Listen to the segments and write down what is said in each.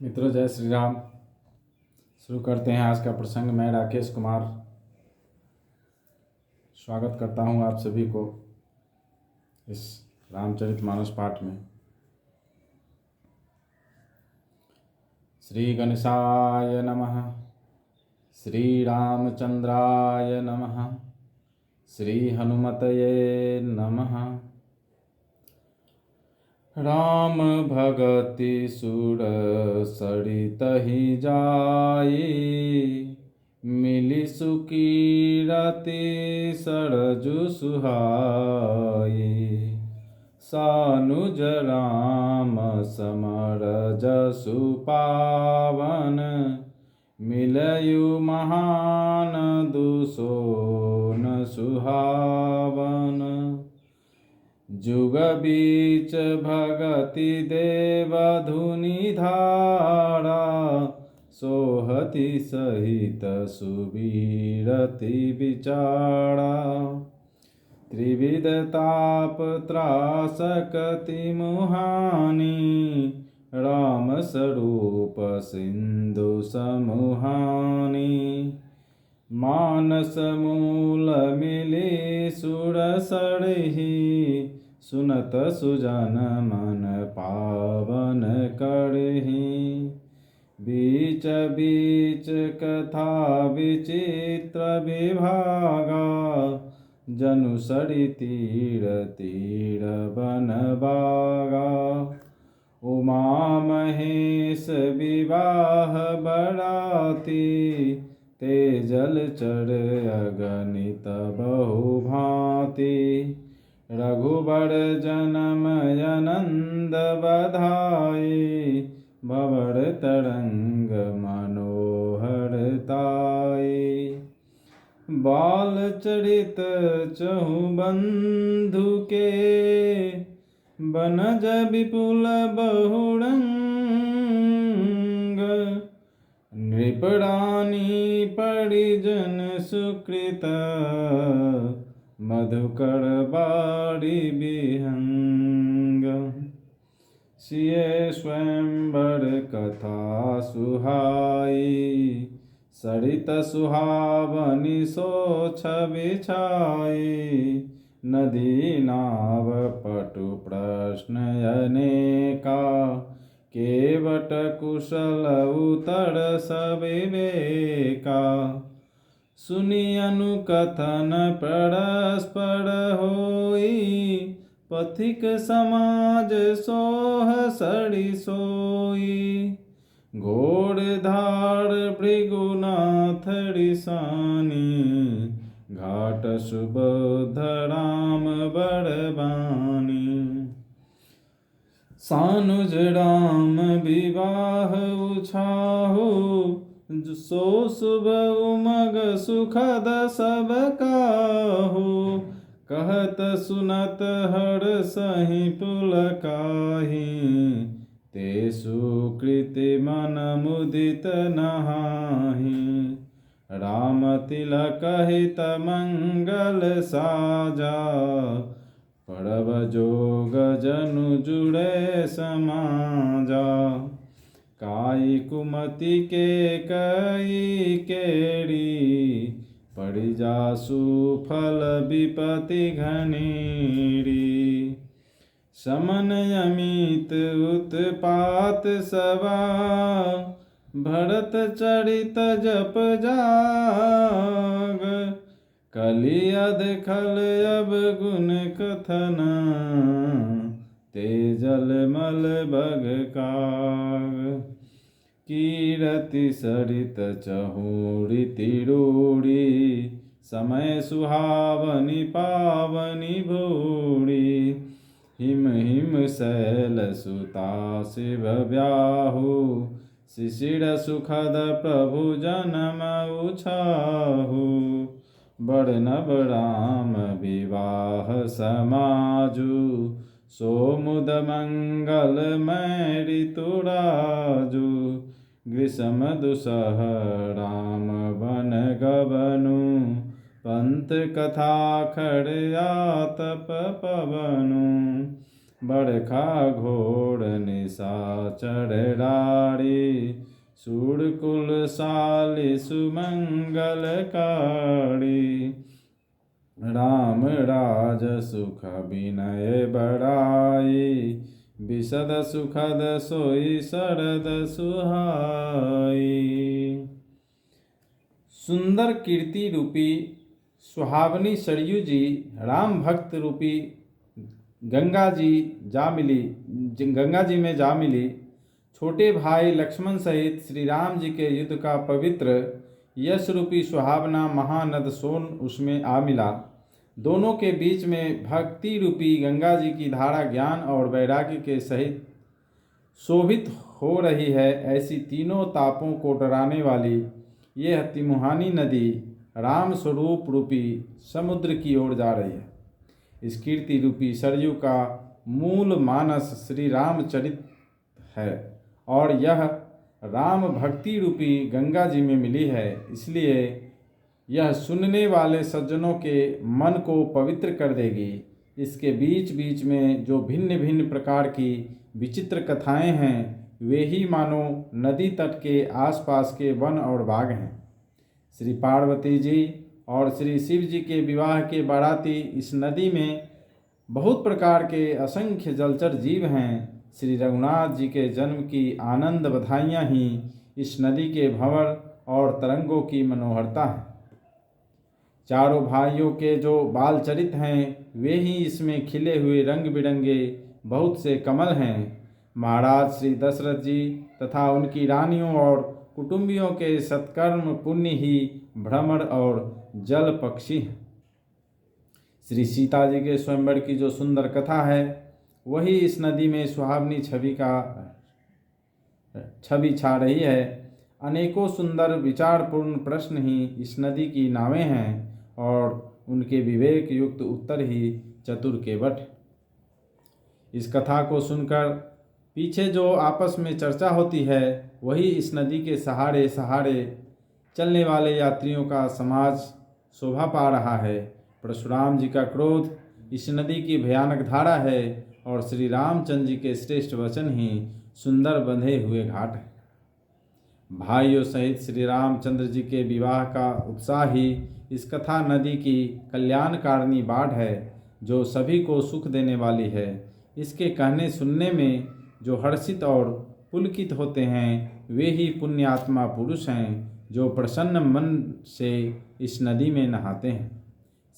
मित्रों, जय श्री राम। शुरू करते हैं आज का प्रसंग। मैं राकेश कुमार स्वागत करता हूं आप सभी को इस रामचरितमानस पाठ में। श्री गणेशाय नमः, श्री रामचंद्राय नमः, श्री हनुमतये नमः। राम भगति सुर सरितहि जाई, मिली सुखी रति सरजु सुहाई। सानुज राम समर जसु पावन, मिलयु महान दुसोन सुहावन। जुग बीच भगति देव धुनि धारा, सोहति सहित सुबीरति विचारा। त्रिविध ताप त्रासकति मुहानी, राम स्वरूप सिंधु समुहानी। मानस मूल मिली सुर सरहि, सुनत सुजन मन पावन करहि। बीच बीच कथा विचित्र विभागा, जनु सरि तीर तीर बन बागा। उमा महेश विवाह बराती, ते जलचर अगणित बहु भांति। रघुबर जनम आनंद बधाई, भवर तरंग मनोहर ताई। बाल चरित चहु बंधु के, बनज विपुल बहुरंग। नृपरानी परिजन सुकृत, मधुकर बारी विहंग। सिय स्वयंवर कथा सुहाई, सरित सुहावनी सो छवि छाई। नदी नाव पटु प्रश्न अनेका, केवट कुशल उत्तर सविवेका। सुनि अनुकथन परस्पर होई, पथिक समाज सोह सरि सोई। घोर धार भृगुनाथ रिसानी, घाट सुबोध राम बड़बानी। सानुज राम विवाह उछाहु, सो शुभ उमग सुखद सब काहू। कहत सुनत हर सहि पुलकाहि, ते सुकृति मन मुदित नहाहि। राम तिलक हित मंगल साजा, परब जोग जनु जुड़े समाजा। काई कुमति के कई केड़ी, परि जासु फल विपति घनेरी। समन अमित उत्पात सवा, भरत चरित जप जाग। कलि अधखल अब गुण कथना, ते जल मल बग काग। कीरति सरित चहु रीति रूढ़ी, समय सुहावनी पावनी भूड़ी। हिम हिम शैल सुता शिव ब्याहु, शिशिर सुखद प्रभु जनम उछाहु। बड़ नव राम विवाह समाजु, सो मुद मंगल मैं ऋतुराजु। ग्रीष्म दुसह राम बन गबनु, पंथ कथा खड़या तप पवनु। बड़खा घोड़ निशाचर डारी, सूरकुल साली सुमंगलकारी। राम राज सुख विनय बड़ाई, विशद सुखद सोई शरद सुहाई। सुंदर कीर्ति रूपी सुहावनी सरयू जी राम भक्त रूपी गंगा जी में जा मिली। छोटे भाई लक्ष्मण सहित श्री राम जी के युद्ध का पवित्र यश रूपी सुहावना महानद सोन उसमें आ मिला। दोनों के बीच में भक्ति रूपी गंगा जी की धारा ज्ञान और वैराग्य के सहित शोभित हो रही है। ऐसी तीनों तापों को डराने वाली यह तिमुहानी नदी राम स्वरूप रूपी समुद्र की ओर जा रही है। इस कीर्ति रूपी सरयू का मूल मानस श्री रामचरित है और यह राम भक्ति रूपी गंगा जी में मिली है। इसलिए यह सुनने वाले सज्जनों के मन को पवित्र कर देगी। इसके बीच बीच में जो भिन्न भिन्न प्रकार की विचित्र कथाएं हैं वे ही मानो नदी तट के आसपास के वन और बाग हैं। श्री पार्वती जी और श्री शिव जी के विवाह के बाराती इस नदी में बहुत प्रकार के असंख्य जलचर जीव हैं। श्री रघुनाथ जी के जन्म की आनंद बधाइयाँ ही इस नदी के भंवर और तरंगों की मनोहरता है। चारों भाइयों के जो बाल चरित हैं वे ही इसमें खिले हुए रंग बिरंगे बहुत से कमल हैं। महाराज श्री दशरथ जी तथा उनकी रानियों और कुटुंबियों के सत्कर्म पुण्य ही भ्रमर और जल पक्षी हैं। श्री सीता जी के स्वयंवर की जो सुंदर कथा है वही इस नदी में सुहावनी छवि छा रही है। अनेकों सुंदर विचारपूर्ण प्रश्न ही इस नदी की नावें हैं और उनके विवेक युक्त उत्तर ही चतुर के वट। इस कथा को सुनकर पीछे जो आपस में चर्चा होती है वही इस नदी के सहारे सहारे चलने वाले यात्रियों का समाज शोभा पा रहा है। परशुराम जी का क्रोध इस नदी की भयानक धारा है और श्री रामचंद्र जी के श्रेष्ठ वचन ही सुंदर बंधे हुए घाट है। भाइयों सहित श्री रामचंद्र जी के विवाह का उत्साह ही इस कथा नदी की कल्याणकारिणी बाढ़ है जो सभी को सुख देने वाली है। इसके कहने सुनने में जो हर्षित और पुलकित होते हैं वे ही पुण्यात्मा पुरुष हैं जो प्रसन्न मन से इस नदी में नहाते हैं।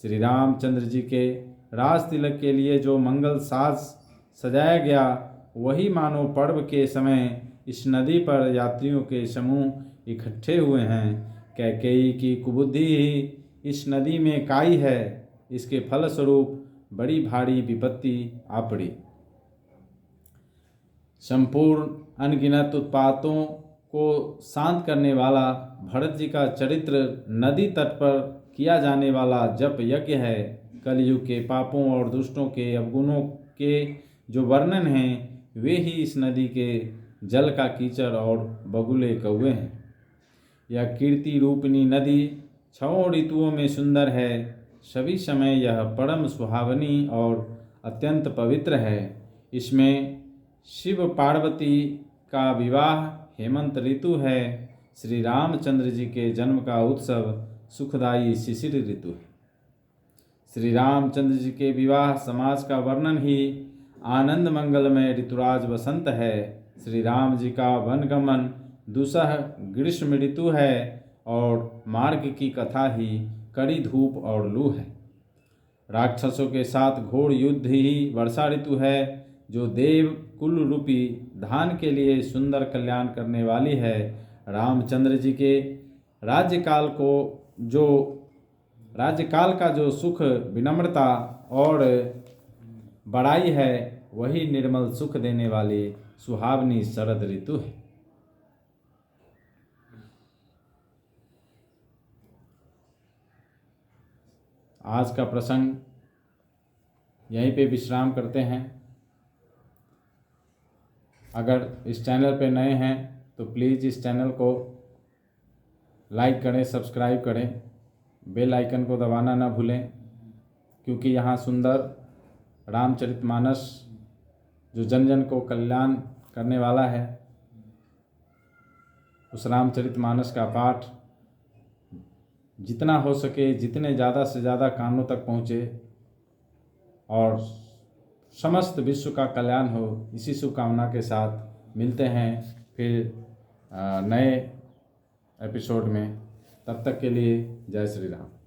श्री रामचंद्र जी के राज तिलक के लिए जो मंगल साज सजाया गया वही मानो पर्व के समय इस नदी पर यात्रियों के समूह इकट्ठे हुए हैं। कैकेयी की कुबुद्धि ही इस नदी में काई है। इसके फलस्वरूप बड़ी भारी विपत्ति आ पड़ी। संपूर्ण अनगिनत उत्पातों को शांत करने वाला भरत जी का चरित्र नदी तट पर किया जाने वाला जप यज्ञ है। कलयुग के पापों और दुष्टों के अवगुणों के जो वर्णन हैं वे ही इस नदी के जल का कीचड़ और बगुले कौवे हैं। यह कीर्ति रूपिणी नदी 6 ऋतुओं में सुंदर है। सभी समय यह परम सुहावनी और अत्यंत पवित्र है। इसमें शिव पार्वती का विवाह हेमंत ऋतु है। श्री रामचंद्र जी के जन्म का उत्सव सुखदायी शिशिर ऋतु है। श्री रामचंद्र जी के विवाह समाज का वर्णन ही आनंद मंगलमय ऋतुराज वसंत है। श्री राम जी का वनगमन दुसह ग्रीष्म ऋतु है और मार्ग की कथा ही कड़ी धूप और लू है। राक्षसों के साथ घोर युद्ध ही वर्षा ऋतु है जो देव कुल रूपी धान के लिए सुंदर कल्याण करने वाली है। रामचंद्र जी के राज्यकाल का जो सुख विनम्रता और बड़ाई है वही निर्मल सुख देने वाली सुहावनी शरद ऋतु है। आज का प्रसंग यहीं पे विश्राम करते हैं। अगर इस चैनल पे नए हैं तो प्लीज़ इस चैनल को लाइक करें, सब्सक्राइब करें, बेल आइकन को दबाना ना भूलें, क्योंकि यहाँ सुंदर रामचरितमानस जो जन जन को कल्याण करने वाला है। उस रामचरितमानस का पाठ जितना हो सके, जितने ज़्यादा से ज़्यादा कानों तक पहुँचे और समस्त विश्व का कल्याण हो, इसी शुभकामना के साथ मिलते हैं फिर नए एपिसोड में। तब तक के लिए जय श्री राम।